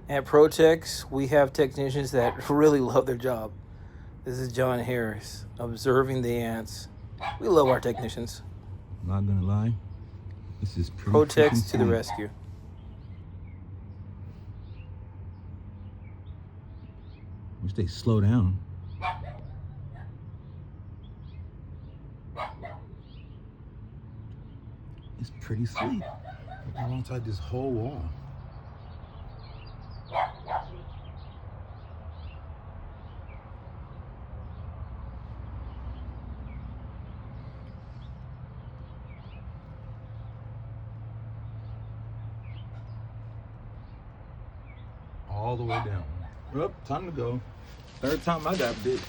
At Protex, we have technicians that really love their job. This is John Harris, observing the ants. We love our technicians. Not gonna lie, this is pretty freaking Protex to the sweet. rescue. Wish they slow down. It's pretty sweet. Alongside this whole wall. All the way down. Well, time to go. Third time I got bit.